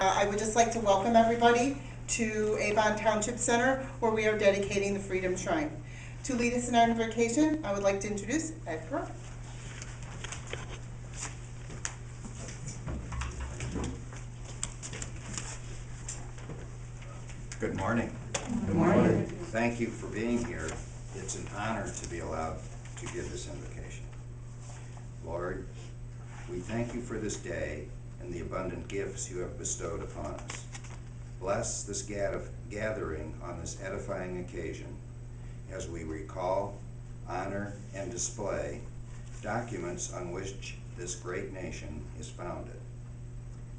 I would just like to welcome everybody to Avon Township Center, where we are dedicating the Freedom Shrine. To lead us in our invocation, I would like to introduce Ed Geroult. Good morning. Good morning. Thank you for being here. It's an honor to be allowed to give this invocation. Lord, we thank you for this day and the abundant gifts you have bestowed upon us. Bless this gathering on this edifying occasion as we recall, honor, and display documents on which this great nation is founded.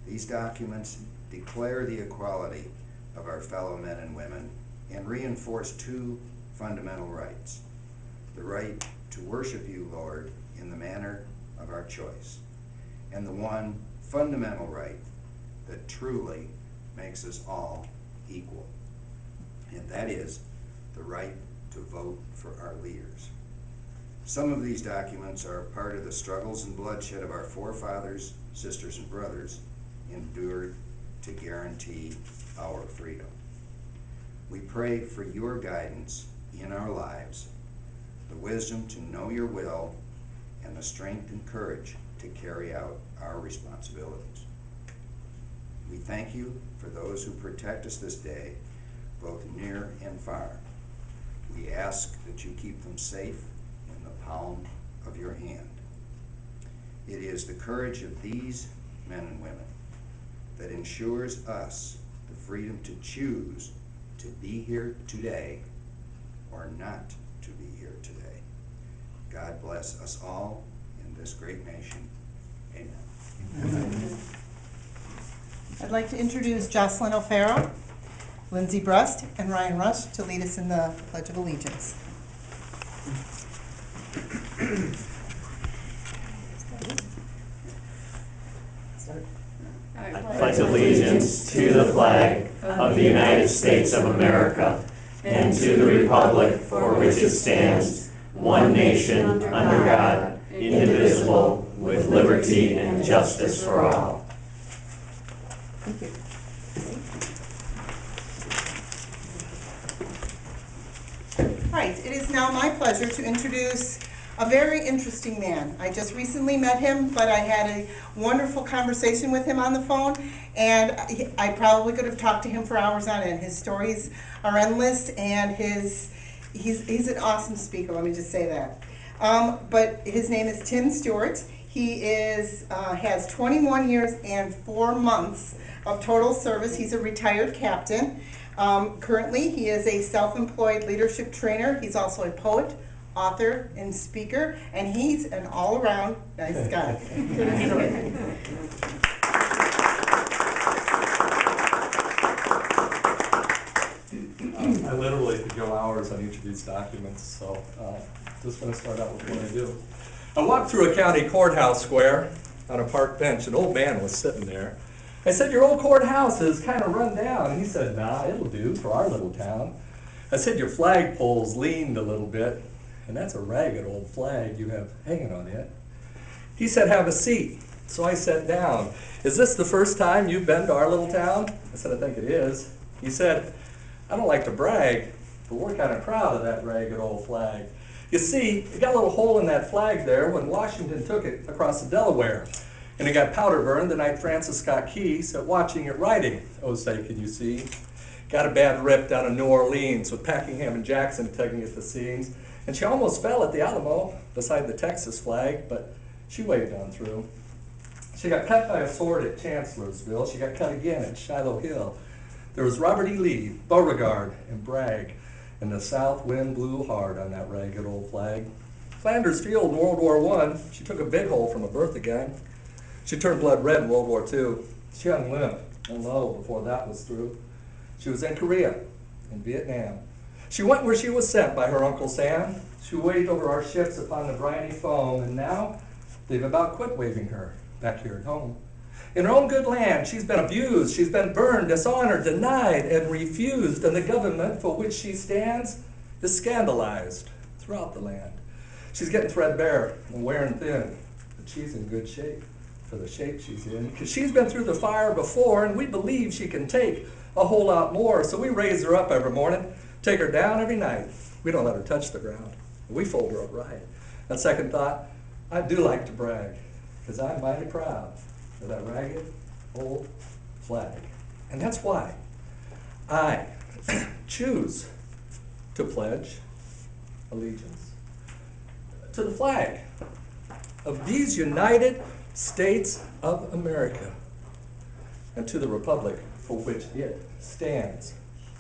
These documents declare the equality of our fellow men and women and reinforce two fundamental rights: the right to worship you, Lord, in the manner of our choice, and the one fundamental right that truly makes us all equal, and that is the right to vote for our leaders. Some of these documents are part of the struggles and bloodshed of our forefathers, sisters, and brothers endured to guarantee our freedom. We pray for your guidance in our lives, the wisdom to know your will, and the strength and courage to carry out our responsibilities. We thank you for those who protect us this day, both near and far. We ask that you keep them safe in the palm of your hand. It is the courage of these men and women that ensures us the freedom to choose to be here today or not to be here today. God bless us all in this great nation. Amen. I'd like to introduce Jocelyn O'Farrell, Lindsay Brust, and Ryan Rusch to lead us in the Pledge of Allegiance. I pledge allegiance to the flag of the United States of America and to the republic for which it stands, one nation, under God, indivisible, with liberty and justice for all. Thank you. Right, it is now my pleasure to introduce a very interesting man. I just recently met him, but I had a wonderful conversation with him on the phone, and I probably could have talked to him for hours on end. His stories are endless, and he's an awesome speaker, let me just say that. But his name is Tim Stewart. He has 21 years and 4 months of total service. He's a retired captain. Currently, he is a self-employed leadership trainer. He's also a poet, author, and speaker, and he's an all-around nice guy. I literally could go hours on each of these documents, so just going to start out with what I do. I walked through a county courthouse square on a park bench. An old man was sitting there. I said, "Your old courthouse is kind of run down." And he said, "Nah, it'll do for our little town." I said, "Your flagpole's leaned a little bit, and that's a ragged old flag you have hanging on it." He said, "Have a seat." So I sat down. "Is this the first time you've been to our little town?" I said, "I think it is." He said, "I don't like to brag, but we're kind of proud of that ragged old flag. You see, it got a little hole in that flag there when Washington took it across the Delaware, and it got powder burned the night Francis Scott Key sat watching it writing. Oh, say, can you see? Got a bad rip down in New Orleans with Packingham and Jackson tugging at the seams, and she almost fell at the Alamo beside the Texas flag, but she waved on through. She got cut by a sword at Chancellorsville. She got cut again at Shiloh Hill. There was Robert E. Lee, Beauregard, and Bragg, and the south wind blew hard on that ragged old flag. Flanders Field in World War I, she took a big hole from a Bertha gun. She turned blood red in World War II. She hung limp and low before that was through. She was in Korea, in Vietnam. She went where she was sent by her Uncle Sam. She waved over our ships upon the briny foam, and now they've about quit waving her back here at home. In her own good land, she's been abused, she's been burned, dishonored, denied, and refused, and the government for which she stands is scandalized throughout the land. She's getting threadbare and wearing thin, but she's in good shape. for the shape she's in, because she's been through the fire before, and we believe she can take a whole lot more. So we raise her up every morning, take her down every night. We don't let her touch the ground. We fold her up right. On second thought, I do like to brag, because I'm mighty proud of that ragged old flag. And that's why I choose to pledge allegiance to the flag of these United States of America and to the republic for which it stands,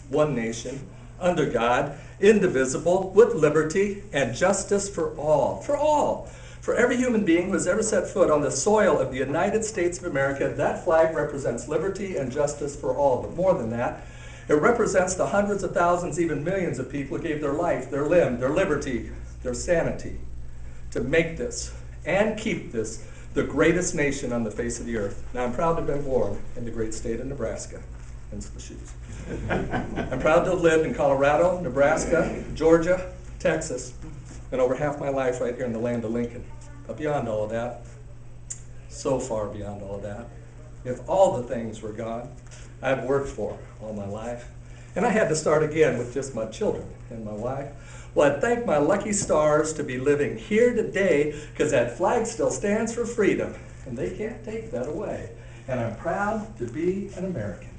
one nation, under God, indivisible, with liberty and justice for all. For all. For every human being who has ever set foot on the soil of the United States of America, that flag represents liberty and justice for all. But more than that, it represents the hundreds of thousands, even millions of people who gave their life, their limb, their liberty, their sanity to make this and keep this the greatest nation on the face of the earth. Now, I'm proud to have been born in the great state of Nebraska, hence the shoes. I'm proud to have lived in Colorado, Nebraska, Georgia, Texas, and over half my life right here in the land of Lincoln. But beyond all of that, so far beyond all of that, if all the things were gone I've worked for all my life, and I had to start again with just my children and my wife, well, I'd thank my lucky stars to be living here today, because that flag still stands for freedom, and they can't take that away. And I'm proud to be an American,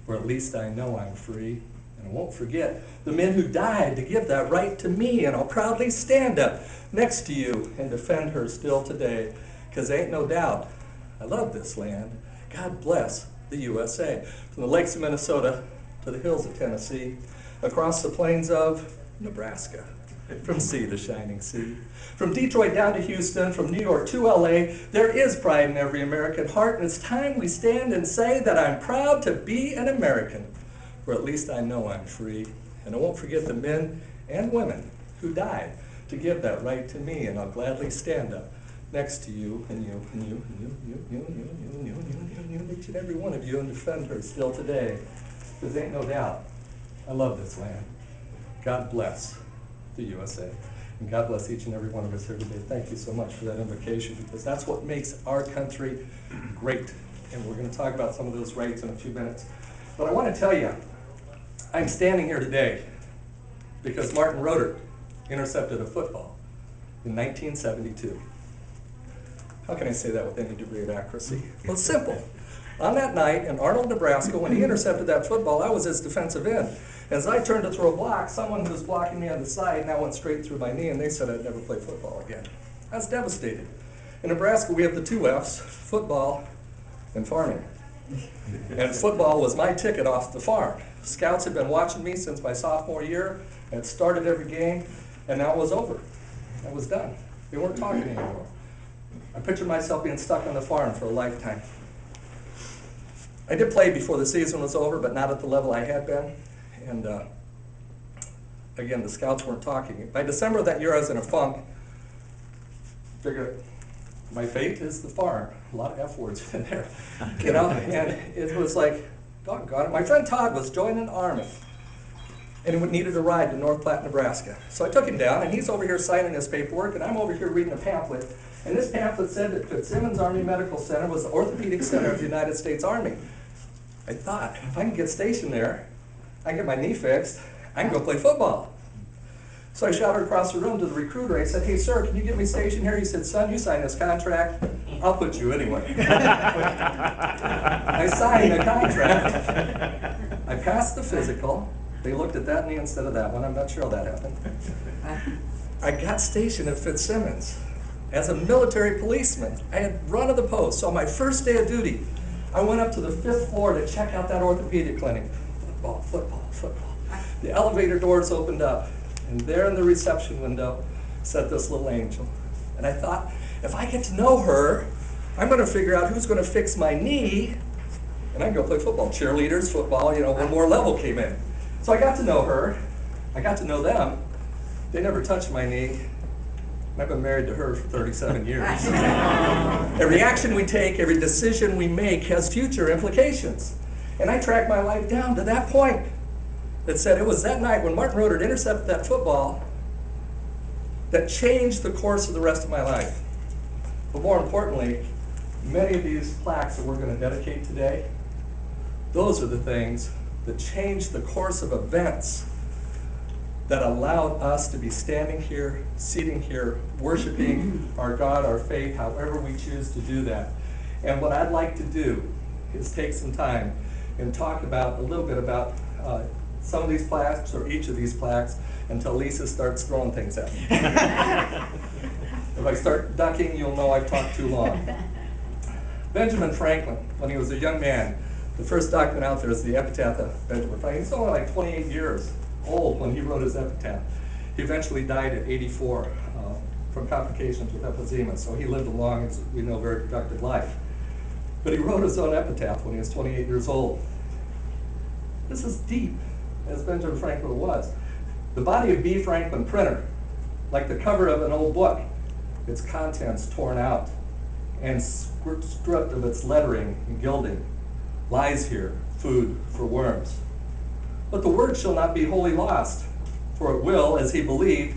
or at least I know I'm free. And I won't forget the men who died to give that right to me, and I'll proudly stand up next to you and defend her still today, because ain't no doubt I love this land. God bless the USA. From the lakes of Minnesota to the hills of Tennessee, across the plains of Nebraska, from sea to shining sea. From Detroit down to Houston, from New York to LA, there is pride in every American heart, and it's time we stand and say that I'm proud to be an American, or at least I know I'm free. And I won't forget the men and women who died to give that right to me, and I'll gladly stand up next to you, and you, and you, and you, each and every one of you, and defend her still today. Because ain't no doubt, I love this land. God bless the USA. And God bless each and every one of us here today. Thank you so much for that invocation, because that's what makes our country great. And we're going to talk about some of those rights in a few minutes. But I want to tell you, I'm standing here today because Martin Roeder intercepted a football in 1972. How can I say that with any degree of accuracy? Well, it's simple. On that night in Arnold, Nebraska, when he intercepted that football, I was his defensive end. As I turned to throw a block, someone who was blocking me on the side now went straight through my knee, and they said I'd never play football again. I was devastated. In Nebraska, we have the two F's, football and farming. And football was my ticket off the farm. Scouts had been watching me since my sophomore year. I had started every game, and now it was over. I was done. They weren't talking anymore. I pictured myself being stuck on the farm for a lifetime. I did play before the season was over, but not at the level I had been. And again, the scouts weren't talking. By December of that year, I was in a funk. Figured my fate is the farm. A lot of F words in there, you know. And it was like, doggone it. My friend Todd was joining the Army, and he needed a ride to North Platte, Nebraska. So I took him down, and he's over here signing his paperwork, and I'm over here reading a pamphlet. And this pamphlet said that Fitzsimmons Army Medical Center was the orthopedic center of the United States Army. I thought, if I can get stationed there, I can get my knee fixed, I can go play football. So I shouted across the room to the recruiter. I said, hey, sir, can you get me stationed here? He said, son, you signed this contract. I'll put you anyway. I signed the contract. I passed the physical. They looked at that knee instead of that one. I'm not sure how that happened. I got stationed at Fitzsimmons as a military policeman. I had run of the post. So on my first day of duty, I went up to the 5th floor to check out that orthopedic clinic. Football, football, football. The elevator doors opened up, and there in the reception window sat this little angel. And I thought, if I get to know her, I'm going to figure out who's going to fix my knee, and I can go play football. Cheerleaders, football, you know, one more level came in. So I got to know her. I got to know them. They never touched my knee. I've been married to her for 37 years. Every action we take, every decision we make has future implications. And I tracked my life down to that point that said it was that night when Martin Roeder intercepted that football that changed the course of the rest of my life. But more importantly, many of these plaques that we're going to dedicate today, those are the things that changed the course of events that allowed us to be standing here, sitting here, worshiping our God, our faith, however we choose to do that. And what I'd like to do is take some time and talk about a little bit about some of these plaques, or each of these plaques, until Lisa starts throwing things at me. If I start ducking, you'll know I've talked too long. Benjamin Franklin, when he was a young man, the first document out there is the epitaph of Benjamin Franklin. He's only like 28 years old when he wrote his epitaph. He eventually died at 84 from complications with emphysema, so he lived a long, as we know, very productive life. But he wrote his own epitaph when he was 28 years old. This is deep, as Benjamin Franklin was. The body of B. Franklin printer, like the cover of an old book, its contents torn out and stripped of its lettering and gilding, lies here, food for worms. But the word shall not be wholly lost, for it will, as he believed,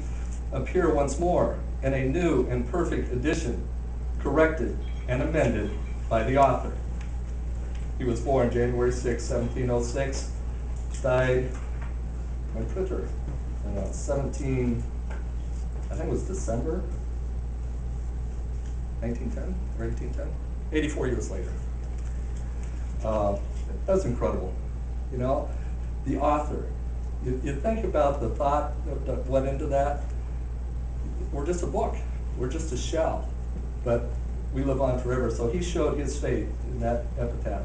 appear once more in a new and perfect edition, corrected and amended by the author. He was born January 6, 1706, died when printer, 17, I think it was December 1910 or 1810, 84 years later. That's incredible. You know, the author, you think about the thought that went into that. We're just a book, we're just a shell, but we live on forever. So he showed his faith in that epitaph.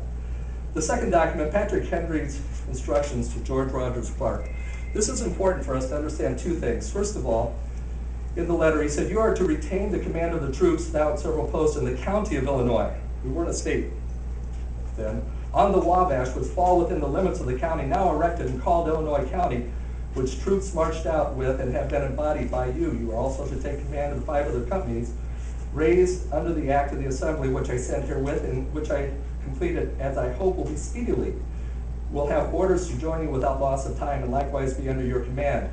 The second document, Patrick Henry's instructions to George Rogers Clark. This is important for us to understand two things. First of all, in the letter he said, you are to retain the command of the troops now at several posts in the county of Illinois. We weren't a state then. On the Wabash, which fall within the limits of the county now erected and called Illinois County, which troops marched out with and have been embodied by you. You are also to take command of the 5 other companies raised under the act of the assembly, which I sent herewith, and which I completed, as I hope will be speedily. Will have orders to join you without loss of time, and likewise be under your command.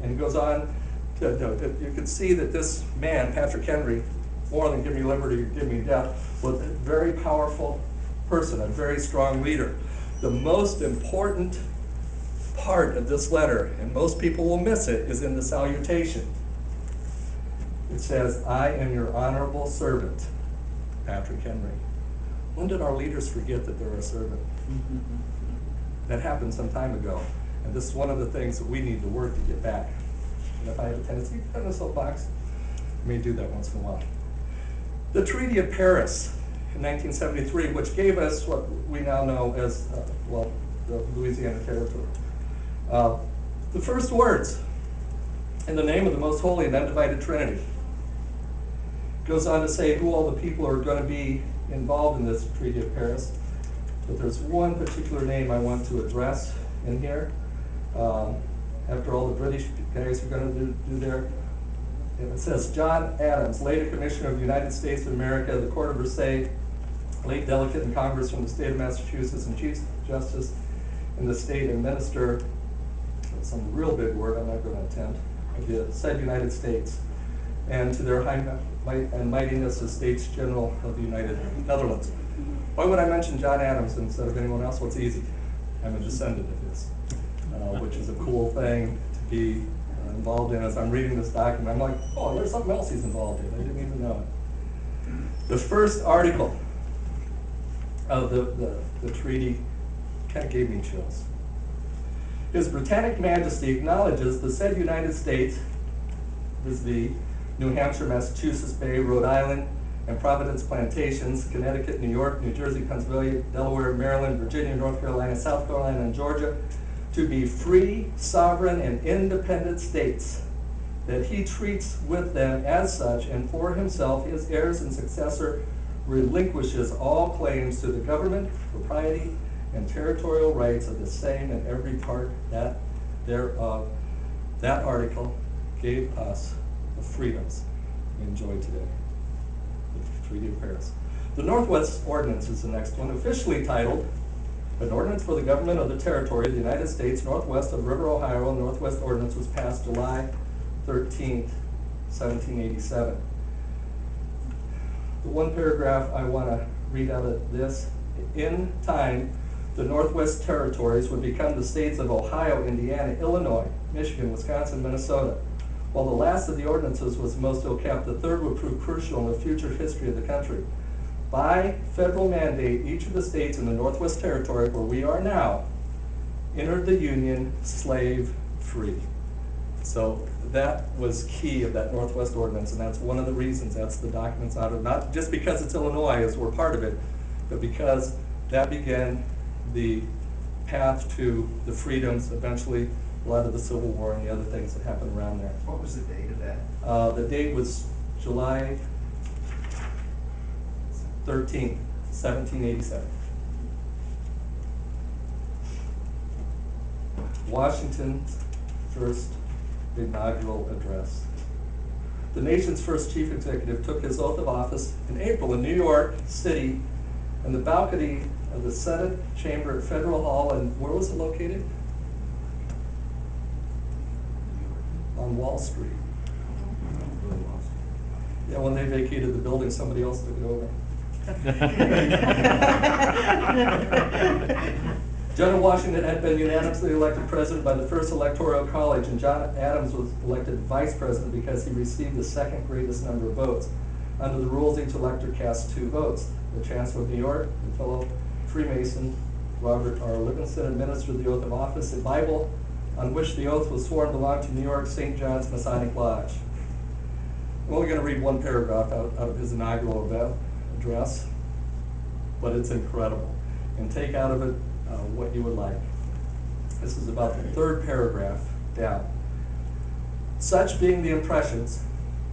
And he goes on to you can see that this man, Patrick Henry, more than give me liberty or give me death, was a very powerful person, a very strong leader. The most important part of this letter, and most people will miss it, is in the salutation. It says, I am your honorable servant, Patrick Henry. When did our leaders forget that they're a servant? That happened some time ago. And this is one of the things that we need to work to get back. And if I have a tendency to put in a soapbox, I may do that once in a while. The Treaty of Paris in 1973, which gave us what we now know as, the Louisiana Territory. The first words, in the name of the most holy and undivided Trinity, goes on to say who all the people are going to be involved in this Treaty of Paris. But there's one particular name I want to address in here. After all the British guys are going to do their, it says John Adams, later Commissioner of the United States of America, the Court of Versailles, late delegate in Congress from the state of Massachusetts, and Chief Justice in the state and Minister, some real big word I'm not going to attempt, of the said United States, and to their high might and mightiness as States General of the United Netherlands. Why would I mention John Adams instead of anyone else? Well, it's easy. I'm a descendant of his, which is a cool thing to be involved in. As I'm reading this document, I'm like, oh, there's something else he's involved in. I didn't even know it. The first article of the treaty kind of gave me chills. His Britannic Majesty acknowledges the said United States is the New Hampshire, Massachusetts Bay, Rhode Island, and Providence Plantations, Connecticut, New York, New Jersey, Pennsylvania, Delaware, Maryland, Virginia, North Carolina, South Carolina, and Georgia to be free, sovereign, and independent states, that he treats with them as such, and for himself, his heirs and successor, relinquishes all claims to the government, propriety, and territorial rights of the same in every part that thereof. That article gave us the freedoms we enjoy today. The Treaty of Paris. The Northwest Ordinance is the next one, officially titled An Ordinance for the Government of the Territory of the United States Northwest of the River Ohio. And Northwest Ordinance was passed July 13th, 1787. The one paragraph I want to read out of this: in time, the Northwest Territories would become the states of Ohio, Indiana, Illinois, Michigan, Wisconsin, Minnesota. While the last of the ordinances was the most ill-kept, the third would prove crucial in the future history of the country. By federal mandate, each of the states in the Northwest Territory, where we are now, entered the Union slave-free. So that was key of that Northwest Ordinance, and that's one of the reasons that's the documents out of, not just because it's Illinois as we're part of it, but because that began the path to the freedoms, eventually a lot of the Civil War and the other things that happened around there. What was the date of that? The date was July 13th, 1787. Washington's first inaugural address. The nation's first chief executive took his oath of office in April in New York City in the balcony of the Senate chamber at Federal Hall, and where was it located? On Wall Street. Yeah, when they vacated the building, somebody else took it over. General Washington had been unanimously elected president by the first electoral college, and John Adams was elected vice president because he received the second greatest number of votes. Under the rules, each elector cast 2 votes. The Chancellor of New York, and fellow Freemason Robert R. Livingston, administered the oath of office. The Bible on which the oath was sworn belonged to New York St. John's Masonic Lodge. I'm only going to read one paragraph out of his inaugural address, but it's incredible. And take out of it what you would like. This is about the 3rd paragraph down. Such being the impressions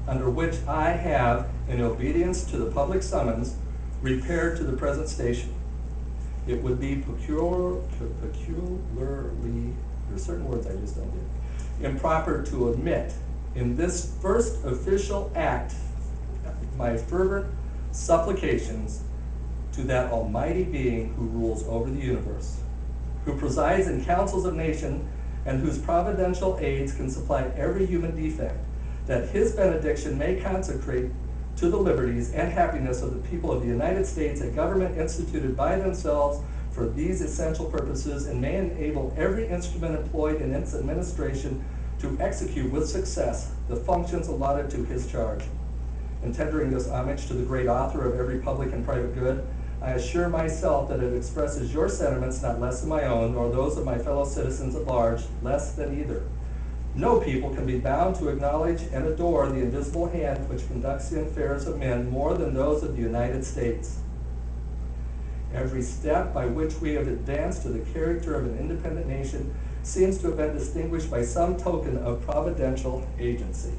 under which I have, in obedience to the public summons, repaired to the present station, it would be peculiarly, there's certain words I just don't get, improper to admit in this first official act my fervent supplications to that almighty being who rules over the universe, who presides in councils of nation, and whose providential aids can supply every human defect, that his benediction may consecrate to the liberties and happiness of the people of the United States a government instituted by themselves for these essential purposes, and may enable every instrument employed in its administration to execute with success the functions allotted to his charge. In tendering this homage to the great author of every public and private good, I assure myself that it expresses your sentiments not less than my own, nor those of my fellow citizens at large, less than either. No people can be bound to acknowledge and adore the invisible hand which conducts the affairs of men more than those of the United States. Every step by which we have advanced to the character of an independent nation seems to have been distinguished by some token of providential agency.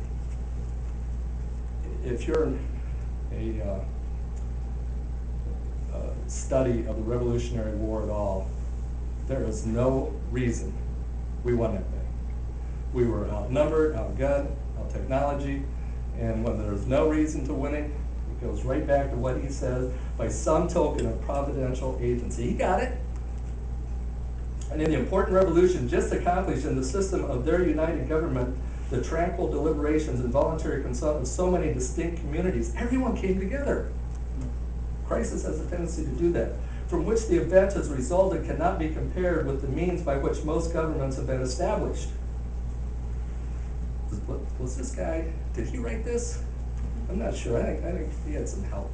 If you're a study of the Revolutionary War at all, there is no reason we won that thing. We were outnumbered, outgunned, out-technology, and when there's no reason to win it, it goes right back to what he says, by some token of providential agency. He got it. And in the important revolution just accomplished in the system of their united government, the tranquil deliberations and voluntary consent of so many distinct communities, everyone came together. Crisis has a tendency to do that. From which the event has resulted cannot be compared with the means by which most governments have been established. Was this guy, did he write this? I'm not sure. I think he had some help.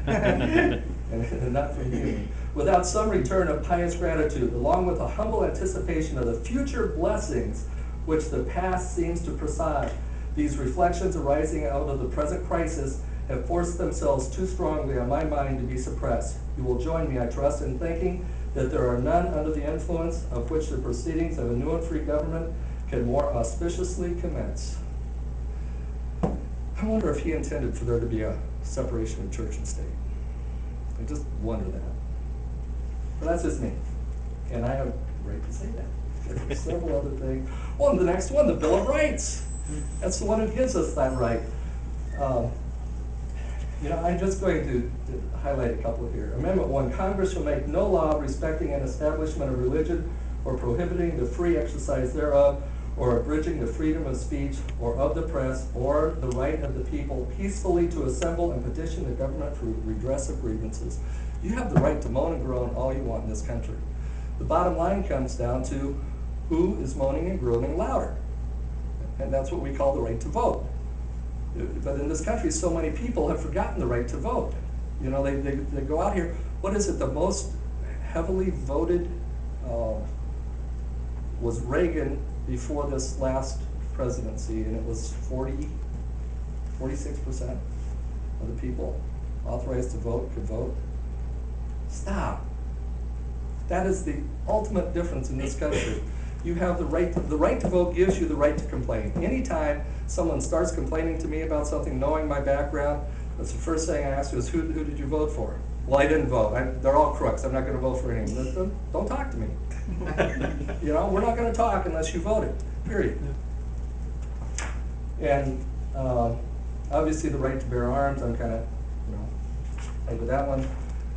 and not from you. Without some return of pious gratitude, along with a humble anticipation of the future blessings which the past seems to presage, these reflections arising out of the present crisis have forced themselves too strongly on my mind to be suppressed. You will join me, I trust, in thinking that there are none under the influence of which the proceedings of a new and free government can more auspiciously commence. I wonder if he intended for there to be a separation of church and state. I just wonder that. But that's just me. And I have a right to say that. There's several other things. Well, and the next one, the Bill of Rights. That's the one who gives us that right. I'm just going to highlight a couple here. Amendment 1, Congress shall make no law respecting an establishment of religion or prohibiting the free exercise thereof, or abridging the freedom of speech or of the press or the right of the people peacefully to assemble and petition the government for redress of grievances. You have the right to moan and groan all you want in this country. The bottom line comes down to who is moaning and groaning louder. And that's what we call the right to vote. But in this country, so many people have forgotten the right to vote. You know, they go out here, what is it, the most heavily voted was Reagan before this last presidency, and it was 46% of the people authorized to vote could vote. Stop. That is the ultimate difference in this country. You have the right to vote gives you the right to complain. Anytime someone starts complaining to me about something, knowing my background, that's the first thing I ask you is, who did you vote for? Well, I didn't vote. They're all crooks. I'm not going to vote for any of them. Don't talk to me. You know, we're not going to talk unless you voted, period. And obviously the right to bear arms, I'm kind of, over that one.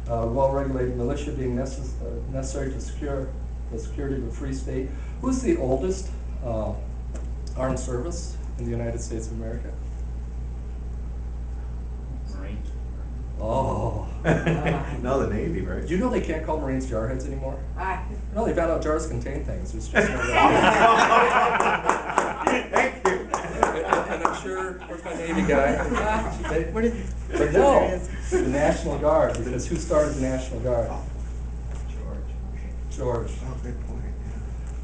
Well-regulated militia being necessary to secure the security of a free state. Who's the oldest armed service in the United States of America? Marines. Oh. No, the Navy, right? Do you know they can't call Marines jarheads anymore? No, they found out jars contain things. There's just no way. Thank you. And I'm sure, where's my Navy guy? But no, the National Guard, because who started the National Guard? George. Oh, good point,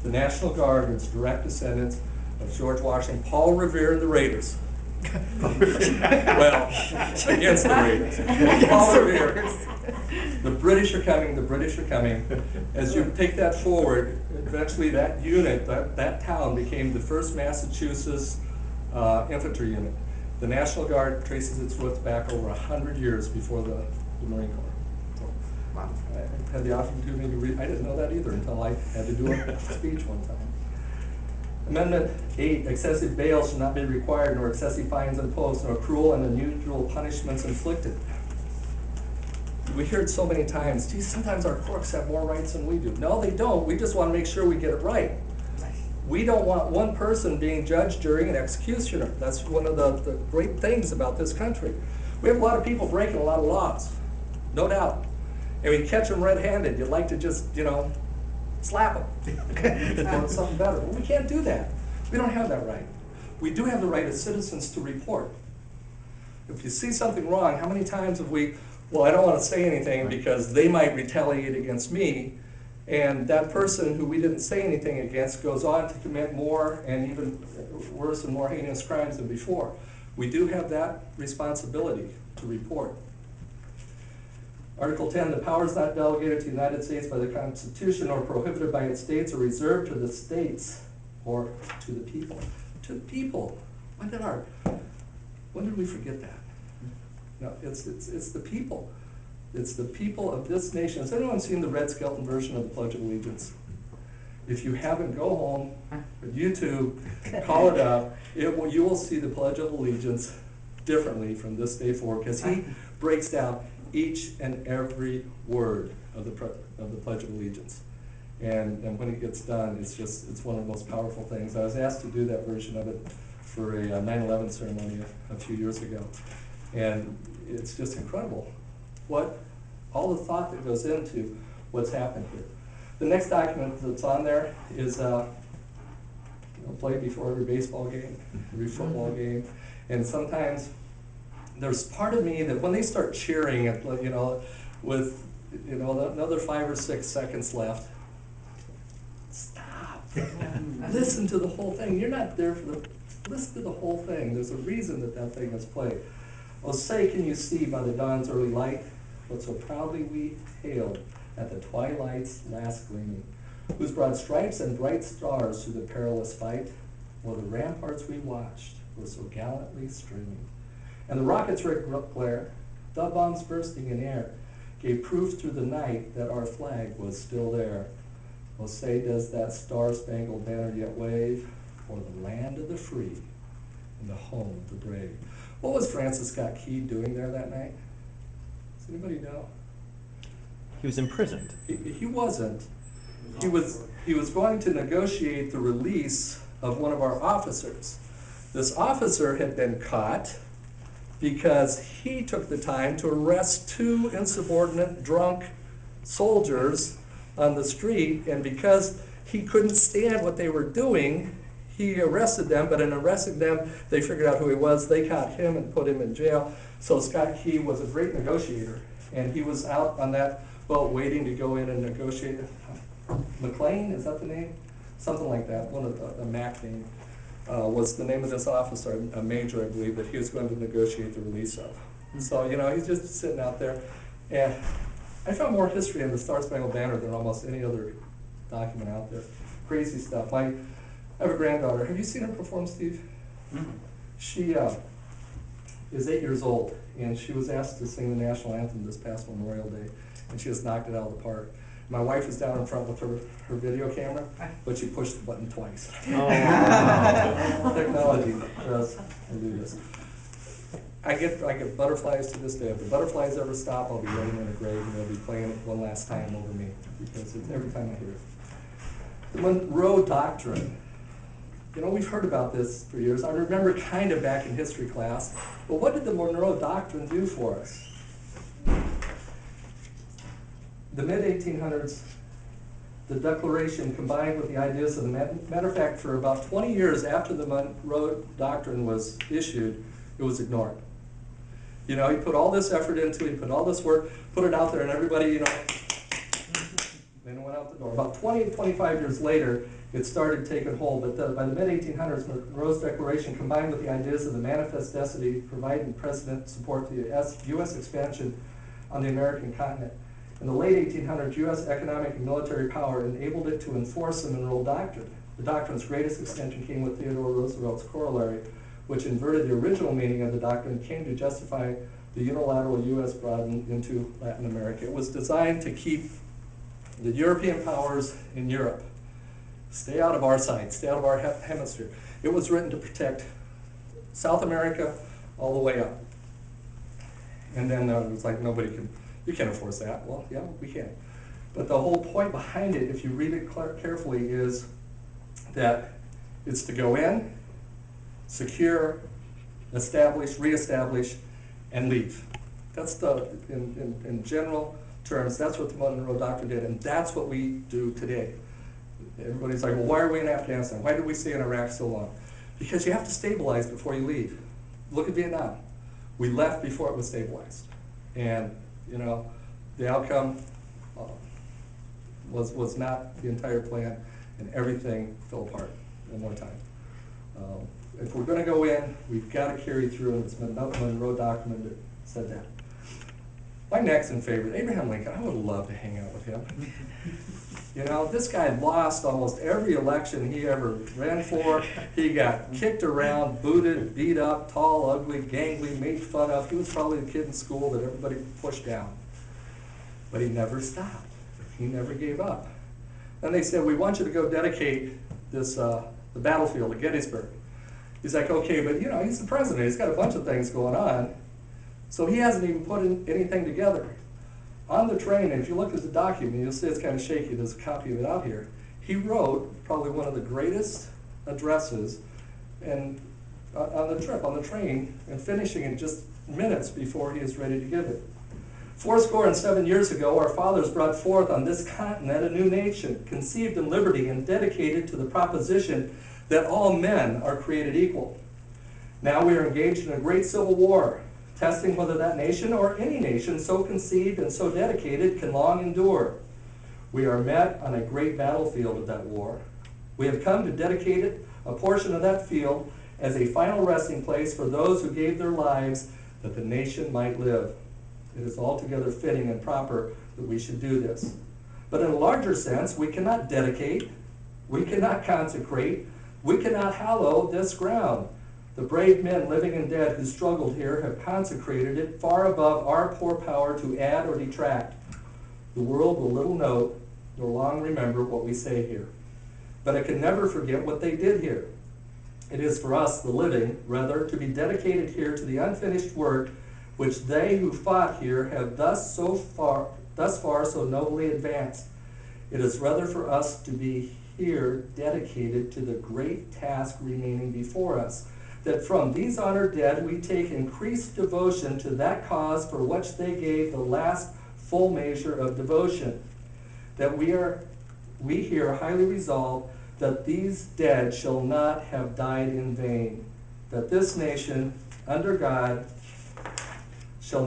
The National Guard is direct descendants of George Washington, Paul Revere, and the Raiders. Well, against the Raiders. Paul Revere. The British are coming, the British are coming. As you take that forward, eventually that unit, that town became the first Massachusetts infantry unit. The National Guard traces its roots back over 100 years before the Marine Corps. So, Wow. I had the opportunity to read, I didn't know that either until I had to do a speech one time. Amendment 8, excessive bail should not be required, nor excessive fines imposed, nor cruel and unusual punishments inflicted. We hear it so many times, geez, sometimes our crooks have more rights than we do. No, they don't. We just want to make sure we get it right. We don't want one person being judge, jury, and executioner. That's one of the great things about this country. We have a lot of people breaking a lot of laws, no doubt. And we catch them red-handed. You'd like to just, slap them or something better. But we can't do that. We don't have that right. We do have the right as citizens to report. If you see something wrong, how many times have we, well, I don't want to say anything because they might retaliate against me, and that person who we didn't say anything against goes on to commit more and even worse and more heinous crimes than before. We do have that responsibility to report. Article 10, the powers not delegated to the United States by the Constitution or prohibited by its states are reserved to the states or to the people. To the people. When did we forget that? No, it's the people. It's the people of this nation. Has anyone seen the Red Skelton version of the Pledge of Allegiance? If you haven't, go home, YouTube, call it up. You will see the Pledge of Allegiance differently from this day forward, because he breaks down each and every word of the Pledge of Allegiance. And when it gets done, it's one of the most powerful things. I was asked to do that version of it for a 9/11 ceremony a few years ago. And it's just incredible all the thought that goes into what's happened here. The next document that's on there is played before every baseball game, every football game. And sometimes there's part of me that when they start cheering, with another 5 or 6 seconds left, stop. Listen to the whole thing. You're not there listen to the whole thing. There's a reason that thing is played. Oh, say can you see by the dawn's early light what so proudly we hailed at the twilight's last gleaming, whose broad stripes and bright stars through the perilous fight, while the ramparts we watched were so gallantly streaming. And the rocket's red glare, the bombs bursting in air, gave proof through the night that our flag was still there. Oh, say does that star-spangled banner yet wave o'er the land of the free and the home of the brave. What was Francis Scott Key doing there that night? Does anybody know? He was imprisoned. He wasn't. He was going to negotiate the release of one of our officers. This officer had been caught because he took the time to arrest two insubordinate drunk soldiers on the street, and because he couldn't stand what they were doing, he arrested them, but in arresting them, they figured out who he was, they caught him and put him in jail. So Scott Key was a great negotiator, and he was out on that boat waiting to go in and negotiate. McLean, is that the name? Something like that, one of the Mac name, was the name of this officer, a major, I believe, that he was going to negotiate the release of. So, you know, he's just sitting out there, and I found more history in the Star Spangled Banner than almost any other document out there. Crazy stuff. I have a granddaughter. Have you seen her perform, Steve? Mm-hmm. She is 8 years old, and she was asked to sing the national anthem this past Memorial Day, and she just knocked it out of the park. My wife was down in front with her video camera, but she pushed the button twice. Oh. Technology does do this. I get butterflies to this day. If the butterflies ever stop, I'll be laying in a grave and they'll be playing it one last time over me, because it's every time I hear it. The Monroe Doctrine. You know, we've heard about this for years. I remember kind of back in history class, but what did the Monroe Doctrine do for us? The mid-1800s, the Declaration combined with the ideas of the matter of fact, for about 20 years after the Monroe Doctrine was issued, it was ignored. You know, he put all this effort into it, he put all this work, put it out there, and everybody, you know, then it went out the door. About 20, 25 years later, it started taking hold, but by the mid-1800s, Monroe's Declaration combined with the ideas of the Manifest Destiny providing President support to the U.S. expansion on the American continent. In the late 1800s, U.S. economic and military power enabled it to enforce the Monroe Doctrine. The doctrine's greatest extension came with Theodore Roosevelt's corollary, which inverted the original meaning of the doctrine and came to justify the unilateral U.S. broadening into Latin America. It was designed to keep the European powers in Europe stay out of our side, stay out of our hemisphere. It was written to protect South America all the way up. And then it was like, you can't enforce that. Well, yeah, we can. But the whole point behind it, if you read it carefully, is that it's to go in, secure, establish, reestablish, and leave. That's in general terms, that's what the Monroe Doctrine did, and that's what we do today. Everybody's like, well, why are we in Afghanistan? Why did we stay in Iraq so long? Because you have to stabilize before you leave. Look at Vietnam. We left before it was stabilized. And, you know, the outcome was not the entire plan, and everything fell apart one more time. If we're going to go in, we've got to carry through, and it's been another Monroe document that said that. My next and favorite, Abraham Lincoln. I would love to hang out with him. You know, this guy lost almost every election he ever ran for. He got kicked around, booted, beat up, tall, ugly, gangly, made fun of. He was probably the kid in school that everybody pushed down. But he never stopped. He never gave up. Then they said, we want you to go dedicate this, the battlefield at Gettysburg. He's like, okay, but you know, he's the president. He's got a bunch of things going on. So he hasn't even put anything together. On the train, and if you look at the document, you'll see it's kind of shaky. There's a copy of it out here. He wrote probably one of the greatest addresses and on the trip, on the train, and finishing it just minutes before he is ready to give it. 7 years ago, our fathers brought forth on this continent a new nation, conceived in liberty and dedicated to the proposition that all men are created equal. Now we are engaged in a great civil war, testing whether that nation or any nation so conceived and so dedicated can long endure. We are met on a great battlefield of that war. We have come to dedicate a portion of that field as a final resting place for those who gave their lives that the nation might live. It is altogether fitting and proper that we should do this. But in a larger sense, we cannot dedicate, we cannot consecrate, we cannot hallow this ground. The brave men, living and dead, who struggled here have consecrated it far above our poor power to add or detract. The world will little note nor long remember what we say here. But it can never forget what they did here. It is for us, the living, rather, to be dedicated here to the unfinished work which they who fought here have thus far so nobly advanced. It is rather for us to be here dedicated to the great task remaining before us, that from these honored dead we take increased devotion to that cause for which they gave the last full measure of devotion, that we here highly resolve that these dead shall not have died in vain, that this nation, under God, shall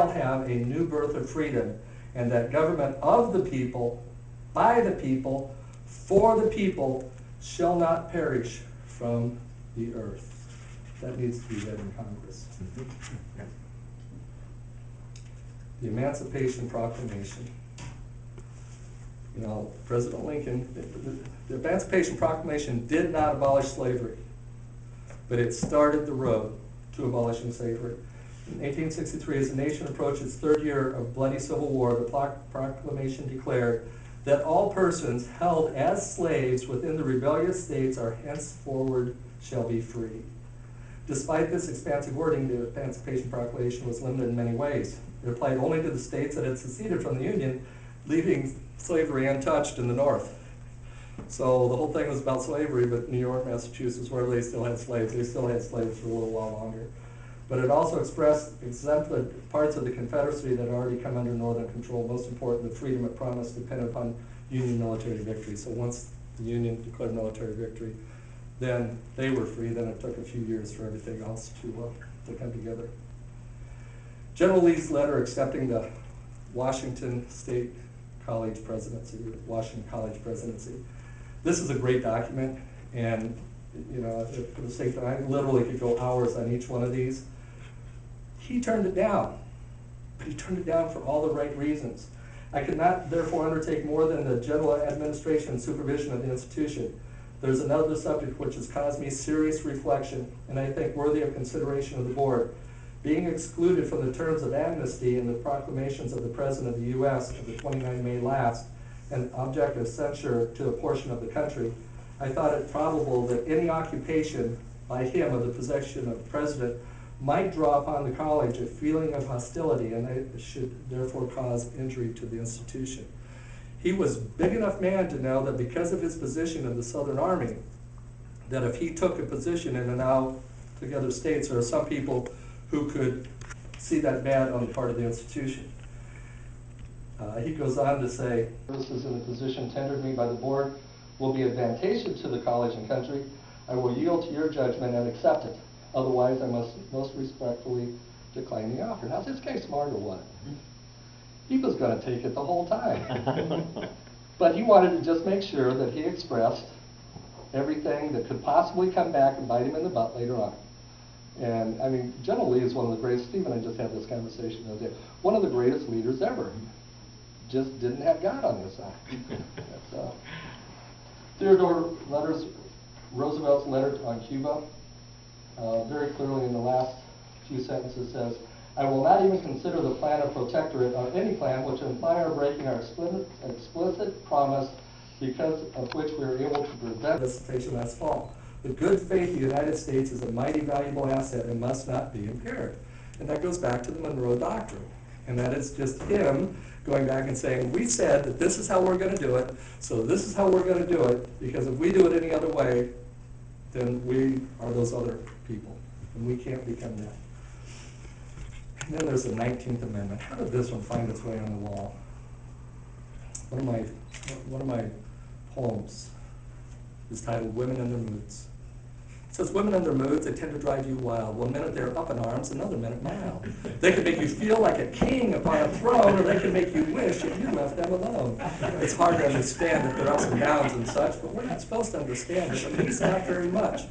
have a new birth of freedom, and that government of the people, by the people, for the people, shall not perish from the earth. That needs to be read in Congress. The Emancipation Proclamation. You know, President Lincoln, the Emancipation Proclamation did not abolish slavery, but it started the road to abolishing slavery. In 1863, as the nation approached its third year of bloody civil war, the proclamation declared that all persons held as slaves within the rebellious states are henceforward shall be free. Despite this expansive wording, the Emancipation Proclamation was limited in many ways. It applied only to the states that had seceded from the Union, leaving slavery untouched in the North. So the whole thing was about slavery, but New York, Massachusetts, where they still had slaves, they still had slaves for a little while longer. But it also exempted parts of the Confederacy that had already come under Northern control. Most important, the freedom it promised depended upon Union military victory. So once the Union declared military victory, then they were free. Then it took a few years for everything else to come together. General Lee's letter accepting the Washington State College presidency, Washington College presidency. This is a great document, and you know, for the sake of I literally could go hours on each one of these. He turned it down, but he turned it down for all the right reasons. I could not therefore undertake more than the general administration and supervision of the institution. There's another subject which has caused me serious reflection, and I think worthy of consideration of the board. Being excluded from the terms of amnesty in the proclamations of the President of the U.S. of the 29 May last, and object of censure to a portion of the country, I thought it probable that any occupation by him of the position of president might draw upon the college a feeling of hostility, and it should therefore cause injury to the institution. He was a big enough man to know that because of his position in the Southern Army, that if he took a position in the now together states, there are some people who could see that bad on the part of the institution. He goes on to say, services in the position tendered me by the board will be advantageous to the college and country. I will yield to your judgment and accept it. Otherwise, I must most respectfully decline the offer. Now, is this guy smart or what? He was going to take it the whole time. But he wanted to just make sure that he expressed everything that could possibly come back and bite him in the butt later on. And, I mean, General Lee is one of the greatest, Steve and I just had this conversation the other day, one of the greatest leaders ever. Just didn't have God on his side. Theodore Roosevelt's letter on Cuba, very clearly in the last few sentences says, I will not even consider the plan of protectorate or any plan which imply our breaking our explicit promise because of which we are able to prevent dissipation last fall. The good faith of the United States is a mighty valuable asset and must not be impaired. And that goes back to the Monroe Doctrine. And that is just him going back and saying, we said that this is how we're going to do it, so this is how we're going to do it, because if we do it any other way, then we are those other people, and we can't become that. And then there's the 19th Amendment. How did this one find its way on the wall? One of my poems is titled Women and Their Moods. It says, women and their moods, they tend to drive you wild. One minute they're up in arms, another minute mild. They can make you feel like a king upon a throne, or they can make you wish that you left them alone. It's hard to understand that there are ups and downs and such, but we're not supposed to understand it, at least not very much.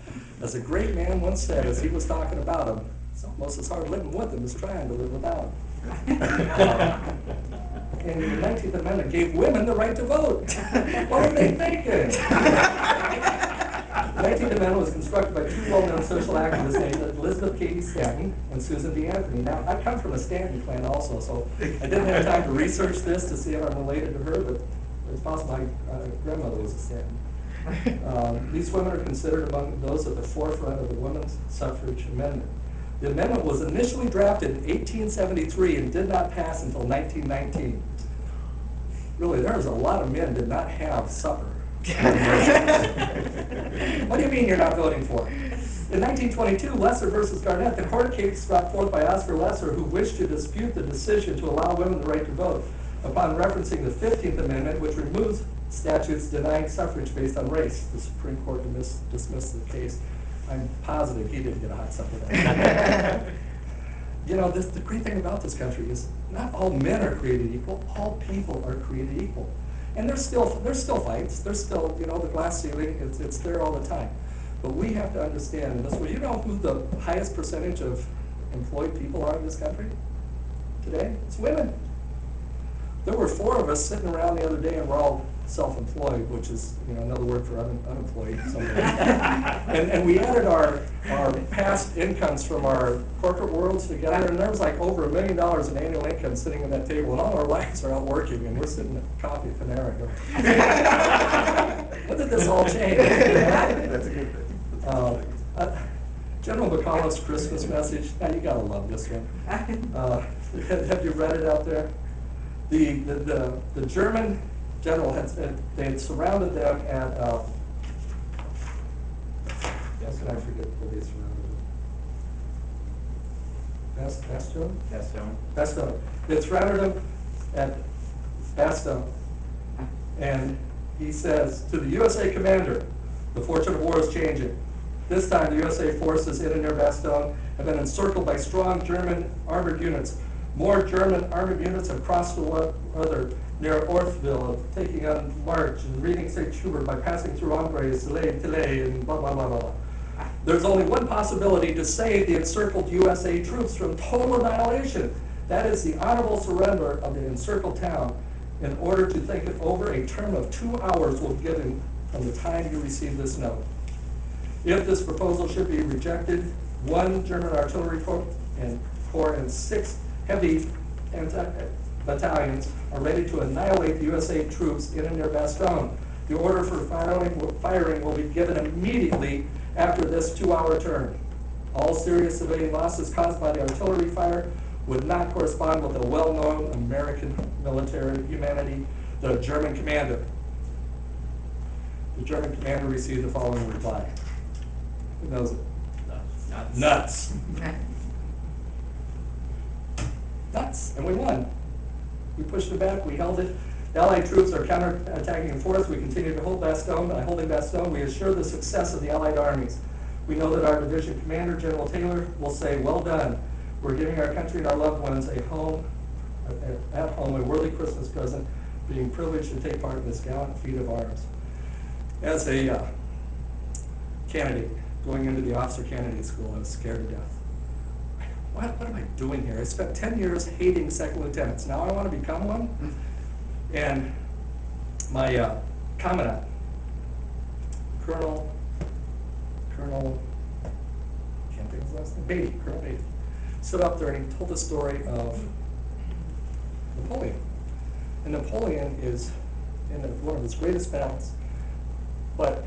As a great man once said, as he was talking about them, it's almost as hard living with them as trying to live without them. And the 19th Amendment gave women the right to vote. What are they thinking? The 19th Amendment was constructed by two well-known social activists named Elizabeth Cady Stanton and Susan B. Anthony. Now, I come from a Stanton clan also, so I didn't have time to research this to see if I'm related to her, but it's possible my grandmother was a Stanton. These women are considered among those at the forefront of the women's suffrage amendment. The amendment was initially drafted in 1873 and did not pass until 1919. Really, there's a lot of men did not have supper What do you mean you're not voting for? In 1922, Lesser versus Garnett, the court case brought forth by Oscar Lesser, who wished to dispute the decision to allow women the right to vote, upon referencing the 15th Amendment, which removes statutes denying suffrage based on race. The Supreme Court dismissed the case. I'm positive he didn't get a hot supper there. You know, the great thing about this country is not all men are created equal, all people are created equal. And there's still fights, there's still, you know, the glass ceiling, it's there all the time. But we have to understand, and this way, you know who the highest percentage of employed people are in this country today? It's women. There were 4 of us sitting around the other day, and we're all self-employed, which is, you know, another word for unemployed. and we added our past incomes from our corporate worlds together, and there was like over $1 million in annual income sitting at that table, and all our wives are out working, and we're sitting at coffee at Panera going, when did this all change? That's a good thing. General McCullough's Christmas message, now you gotta love this one. Have you read it out there? The German general they had surrounded them at, yes, can I forget where they surrounded them? Bastogne? Bastogne. They had surrounded them at Bastogne. And he says, to the USA commander, the fortune of war is changing. This time, the USA forces in and near Bastogne have been encircled by strong German armored units. More German armored units have crossed the weather near Orthville, taking on march and reading St. Schubert by passing through Ambray, Tilley, and blah, blah, blah, blah. There's only one possibility to save the encircled USA troops from total annihilation. That is the honorable surrender of the encircled town. In order to think it over, a term of 2 hours will be given from the time you receive this note. If this proposal should be rejected, 1 German artillery corps and 6 heavy battalions are ready to annihilate the USA troops in and near Bastogne. The order for firing will be given immediately after this 2-hour term. All serious civilian losses caused by the artillery fire would not correspond with the well-known American military humanity, the German commander. The German commander received the following reply. Who knows it? Nuts. Nuts. And we won. We pushed it back, we held it. The Allied troops are counterattacking in force. We continue to hold Bastogne. By holding Bastogne, we assure the success of the Allied armies. We know that our division commander, General Taylor, will say, well done. We're giving our country and our loved ones at home, a worthy Christmas present, being privileged to take part in this gallant feat of arms. As a candidate going into the officer candidate school, I was scared to death. What am I doing here? I spent 10 years hating second lieutenants. Now I want to become one? And my commandant, Colonel, can't think of his last name, Beatty, Colonel Beatty, stood up there and he told the story of Napoleon. And Napoleon is in one of his greatest battles, but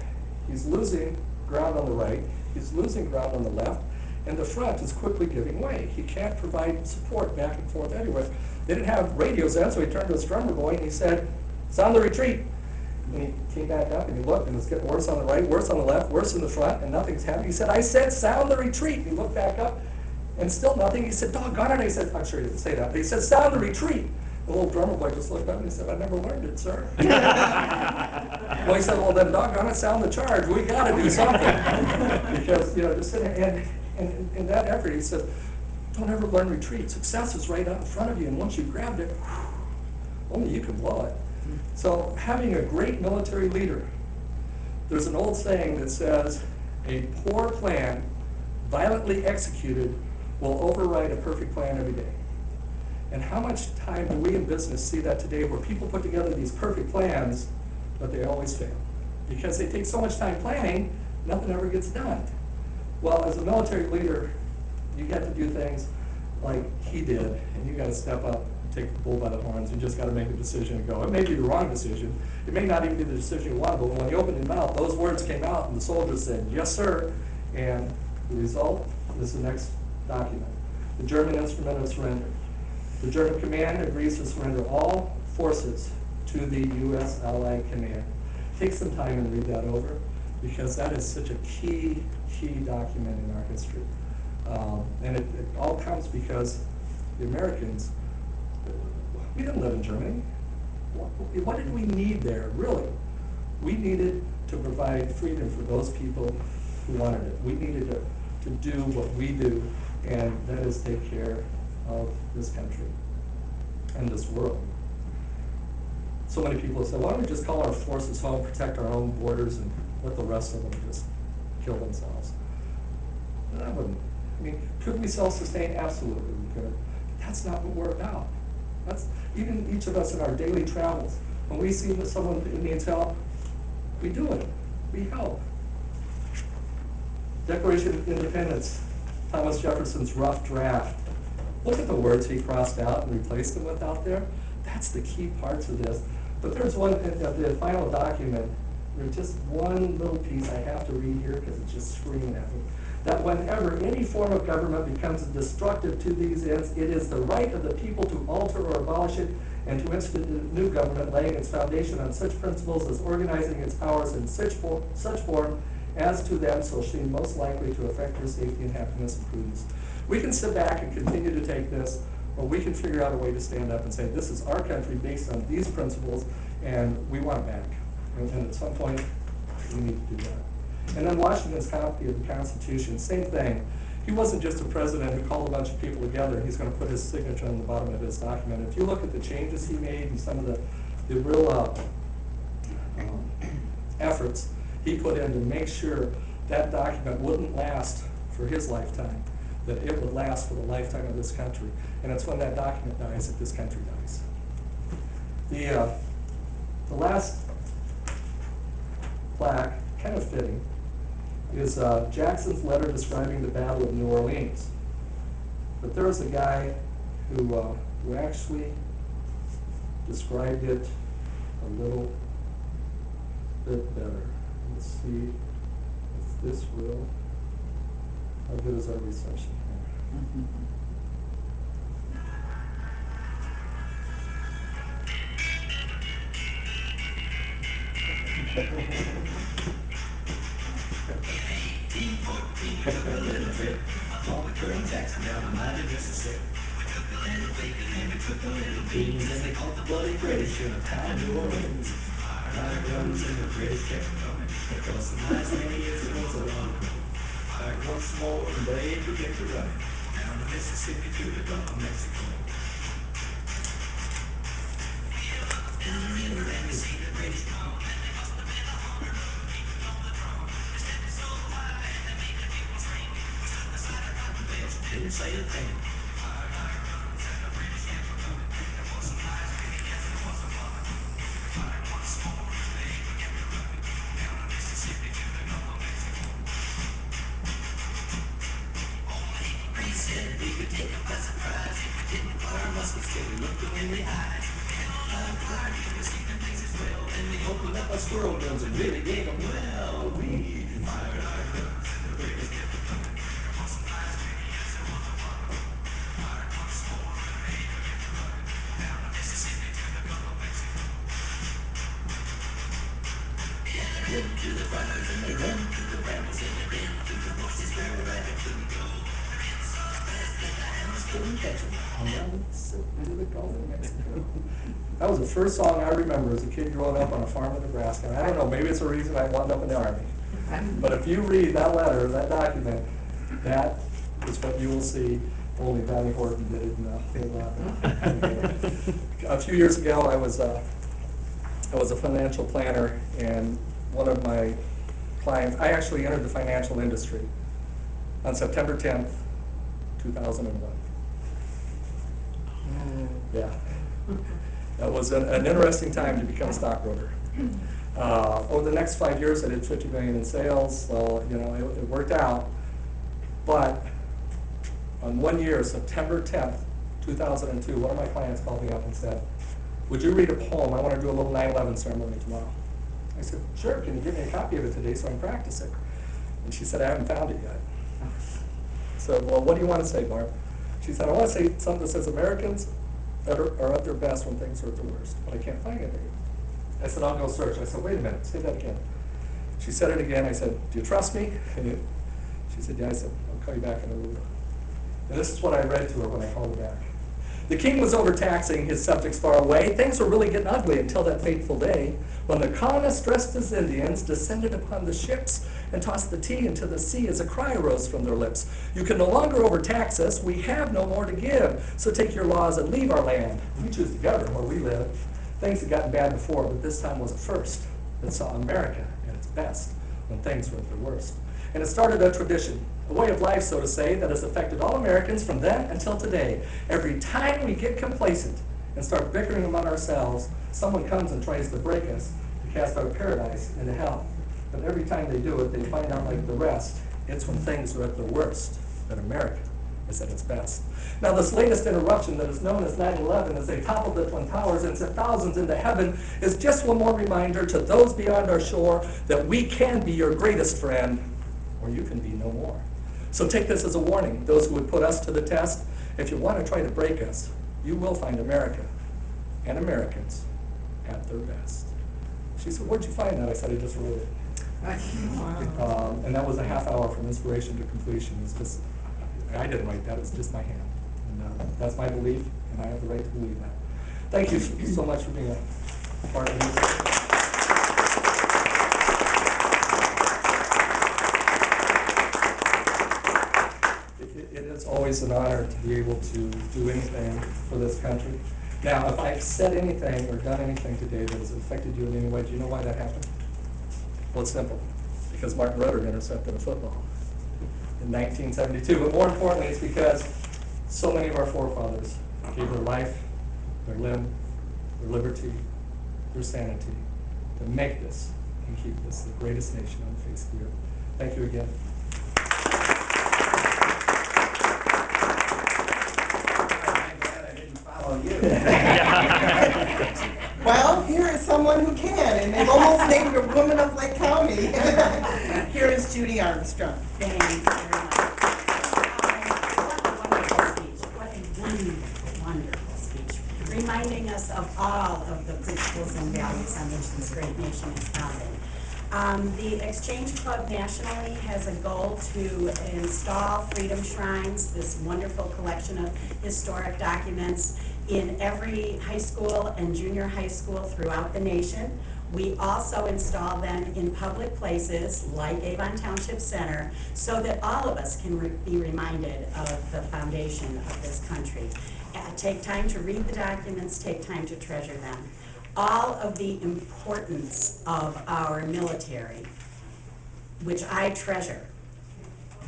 he's losing ground on the right, he's losing ground on the left, and the front is quickly giving way. He can't provide support back and forth anywhere. They didn't have radios then, so he turned to his drummer boy and he said, sound the retreat. And he came back up and he looked and it's getting worse on the right, worse on the left, worse in the front, and nothing's happening. He said, I said sound the retreat. And he looked back up and still nothing. He said, doggone it. I said, I'm sure he didn't say that, but he said, sound the retreat. The little drummer boy just looked up and he said, I never learned it, sir. Well, he said, well, then doggone it, sound the charge. We got to do something. Because, you know, just sitting there, and in that effort, he said, don't ever learn retreat. Success is right out in front of you, and once you've grabbed it, only you can blow it. So having a great military leader, there's an old saying that says, a poor plan, violently executed, will override a perfect plan every day. And how much time do we in business see that today where people put together these perfect plans, but they always fail? Because they take so much time planning, nothing ever gets done. Well, as a military leader, you got to do things like he did, and you got to step up and take the bull by the horns. You just got to make a decision and go. It may be the wrong decision. It may not even be the decision you want, but when you opened your mouth, those words came out, and the soldiers said, yes, sir. And the result is the next document, the German instrument of surrender. The German command agrees to surrender all forces to the U.S. Allied Command. take some time and read that over, because that is such a key document in our history. And it all comes because the Americans, we didn't live in Germany. What did we need there, really? We needed to provide freedom for those people who wanted it. We needed to do what we do, and that is take care of this country and this world. So many people say, why don't we just call our forces home, protect our own borders, and let the rest of them just kill themselves? That wouldn't. I mean, could we self-sustain? Absolutely we could. But that's not what we're about. That's even each of us in our daily travels. When we see that someone needs help, we do it. We help. Declaration of Independence, Thomas Jefferson's rough draft. Look at the words he crossed out and replaced them with out there. That's the key parts of this. But there's one, the final document, there's just one little piece I have to read here because it's just screaming at me. That whenever any form of government becomes destructive to these ends, it is the right of the people to alter or abolish it and to institute new government, laying its foundation on such principles as organizing its powers in such form as to them shall seem most likely to affect your safety and happiness and prudence. We can sit back and continue to take this, or we can figure out a way to stand up and say, this is our country based on these principles, and we want it back. And at some point, we need to do that. And then Washington's copy of the Constitution, same thing. He wasn't just a president who called a bunch of people together. He's going to put his signature on the bottom of his document. If you look at the changes he made and some of the real efforts he put in to make sure that document wouldn't last for his lifetime, that it would last for the lifetime of this country. And it's when that document dies that this country dies. The last plaque, kind of fitting, is Jackson's letter describing the Battle of New Orleans. But there was a guy who actually described it a little bit better. Let's see if this will. How good is our reception here? Jackson down the mighty Mississippi. We took the little beans and they called the bloody British in a town New Orleans. Our guns and the British kept coming. Across the nights, many years it was a long road. Back once more and they began to run down the Mississippi to the Gulf of Mexico. In the river and we see the British come, and they must have been 100 of beating on the drum. They stepped so high and they made the people scream. We stood beside our cotton beds and didn't say a thing. Our guns and the British kept coming. There was some lies made as there was a woman. Fired once more and they began to run down the Mississippi to the Gulf of Mexico. Only we said we could take them by surprise if we didn't put our muskets till we looked them in the eyes. And we opened up our squirrel guns and really gave them well. We fired our guns and the British kept coming. There was some lies many as there was a woman. Fired once more and they began to run down the Mississippi to the Gulf of Mexico. Yeah, they ran to the runners and they ran to the brambles and they ran to the bushes where a rabbit couldn't go. They ran so fast that the animals couldn't catch them. Down the Mississippi to the Gulf of Mexico. That was the first song I remember as a kid growing up on a farm in Nebraska. And I don't know, maybe it's a reason I wound up in the Army. But if you read that letter, that document, that is what you will see. Only Bonnie Horton did it in a whole lot. A few years ago, I was a financial planner, and one of my clients, I actually entered the financial industry on September 10th, 2001. Yeah. That was an interesting time to become a stockbroker. Over the next 5 years, I did $50 million in sales, so you know it worked out. But on 1 year, September 10th, 2002, one of my clients called me up and said, "Would you read a poem? I want to do a little 9/11 ceremony tomorrow." I said, "Sure. Can you give me a copy of it today so I can practice it?" And she said, "I haven't found it yet." I said, "Well, what do you want to say, Barb?" She said, "I want to say something that says Americans are at their best when things are at their worst, but I can't find it." I said, I'll go search. I said, wait a minute, say that again. She said it again. I said, do you trust me? She said, yeah. I said, I'll call you back in a little bit. And this is what I read to her when I called her back. The king was overtaxing his subjects far away. Things were really getting ugly until that fateful day when the colonists dressed as Indians descended upon the ships and tossed the tea into the sea as a cry arose from their lips. You can no longer overtax us. We have no more to give. So take your laws and leave our land. We choose to govern where we live. Things had gotten bad before, but this time was a first that saw America at its best when things were at their worst. And it started a tradition, a way of life, so to say, that has affected all Americans from then until today. Every time we get complacent and start bickering among ourselves, someone comes and tries to break us, to cast our paradise into hell. But every time they do it, they find out, like the rest, it's when things are at their worst that America is at its best. Now, this latest interruption that is known as 9/11, as they toppled the Twin Towers and sent thousands into heaven, is just one more reminder to those beyond our shore that we can be your greatest friend, or you can be no more. So take this as a warning, those who would put us to the test. If you want to try to break us, you will find America and Americans at their best. She said, where'd you find that? I said, I just wrote it. And that was a half hour from inspiration to completion. It's just, I didn't write that, it's just my hand. And that's my belief, and I have the right to believe that. Thank you so much for being a part of this. It is always an honor to be able to do anything for this country. Now, if I've said anything or done anything today that has affected you in any way, do you know why that happened? Well, it's simple. Because Martin Rudder intercepted a football in 1972. But more importantly, it's because so many of our forefathers gave their life, their limb, their liberty, their sanity to make this and keep this the greatest nation on the face of the earth. Thank you again. Well, here is someone who can, and they've almost named a woman of Lake County. Here is Judy Armstrong. Thank you very much. What a wonderful, wonderful speech, reminding us of all of the principles and values on which this great nation is founded. The Exchange Club nationally has a goal to install freedom shrines, this wonderful collection of historic documents, in every high school and junior high school throughout the nation. We also install them in public places like Avon Township Center so that all of us can be reminded of the foundation of this country. Take time to read the documents, take time to treasure them. All of the importance of our military, which I treasure,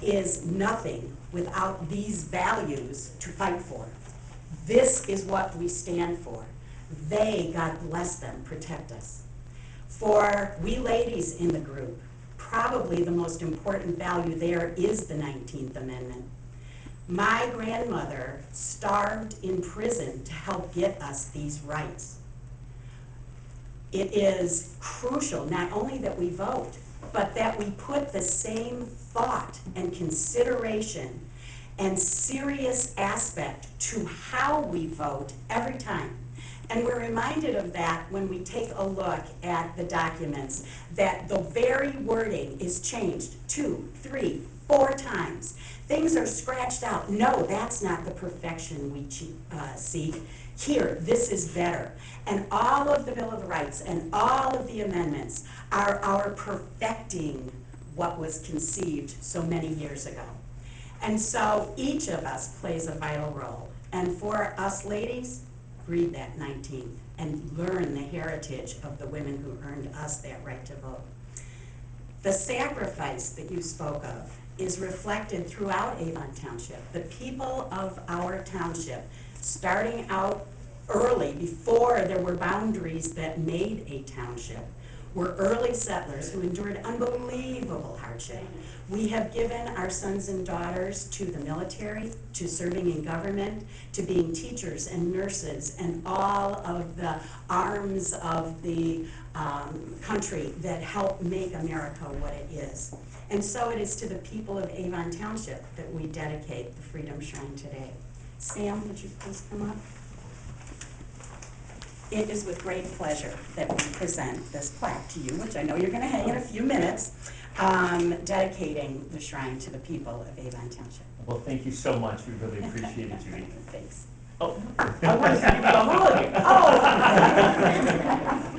is nothing without these values to fight for. This is what we stand for. They, God bless them, protect us. For we ladies in the group, probably the most important value there is the 19th Amendment. My grandmother starved in prison to help get us these rights. It is crucial not only that we vote, but that we put the same thought and consideration and serious aspect to how we vote every time. And we're reminded of that when we take a look at the documents, that the very wording is changed 2, 3, 4 times. Things are scratched out. No, that's not the perfection we seek. Here, this is better. And all of the Bill of Rights and all of the amendments are our perfecting what was conceived so many years ago. And so each of us plays a vital role. And for us ladies, read that 19th and learn the heritage of the women who earned us that right to vote. The sacrifice that you spoke of is reflected throughout Avon Township. The people of our township, starting out early, before there were boundaries that made a township, were early settlers who endured unbelievable hardship. We have given our sons and daughters to the military, to serving in government, to being teachers and nurses, and all of the arms of the country that help make America what it is. And so it is to the people of Avon Township that we dedicate the Freedom Shrine today. Sam, would you please come up? It is with great pleasure that we present this plaque to you, which I know you're going to hang in a few minutes, dedicating the shrine to the people of Avon Township. Well, thank you so much. We really appreciate it, Judy. Thanks. Oh, I wanted to give you a hug.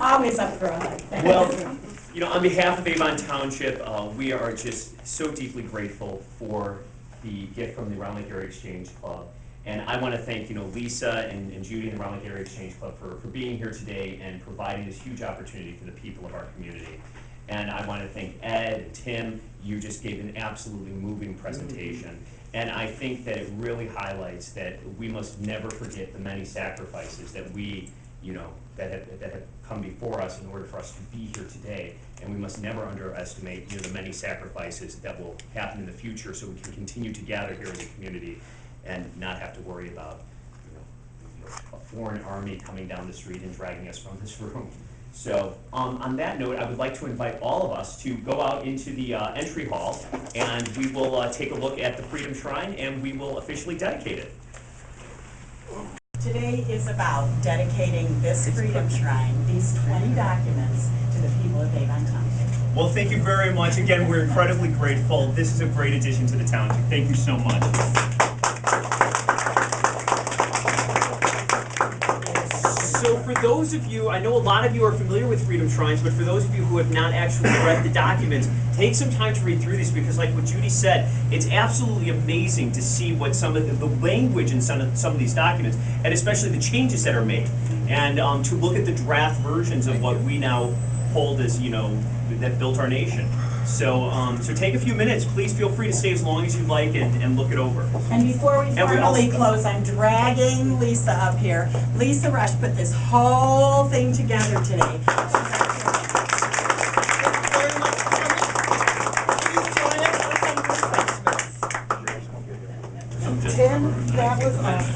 Oh, always up for a hug. Thank Well, you. you know, on behalf of Avon Township, we are just so deeply grateful for the gift from the Round Lake Area Exchange Club. And I want to thank, you know, Lisa and Judy and the Round Lake Area Exchange Club for being here today and providing this huge opportunity for the people of our community. And I want to thank Ed and Tim. You just gave an absolutely moving presentation. And I think that it really highlights that we must never forget the many sacrifices that we, you know, that have come before us in order for us to be here today. And we must never underestimate, you know, the many sacrifices that will happen in the future so we can continue to gather here as a community and not have to worry about, you know, a foreign army coming down the street and dragging us from this room. So on that note, I would like to invite all of us to go out into the entry hall, and we will take a look at the Freedom Shrine, and we will officially dedicate it. Today is about dedicating this Freedom Shrine, these 20 documents, to the people of Avon Township. Well, thank you very much. Again, we're incredibly grateful. This is a great addition to the township. Thank you so much. So for those of you, I know a lot of you are familiar with Freedom Shrines, but for those of you who have not actually read the documents, take some time to read through these, because like what Judy said, it's absolutely amazing to see what some of the language in some of these documents, and especially the changes that are made, and to look at the draft versions of what we now hold as, you know, that built our nation. So, so take a few minutes. Please feel free to stay as long as you'd like and look it over. And before we formally also close, I'm dragging Lisa up here. Lisa Rusch put this whole thing together today. Thank you very much for coming. Please join us for some refreshments. Tim, that was awesome.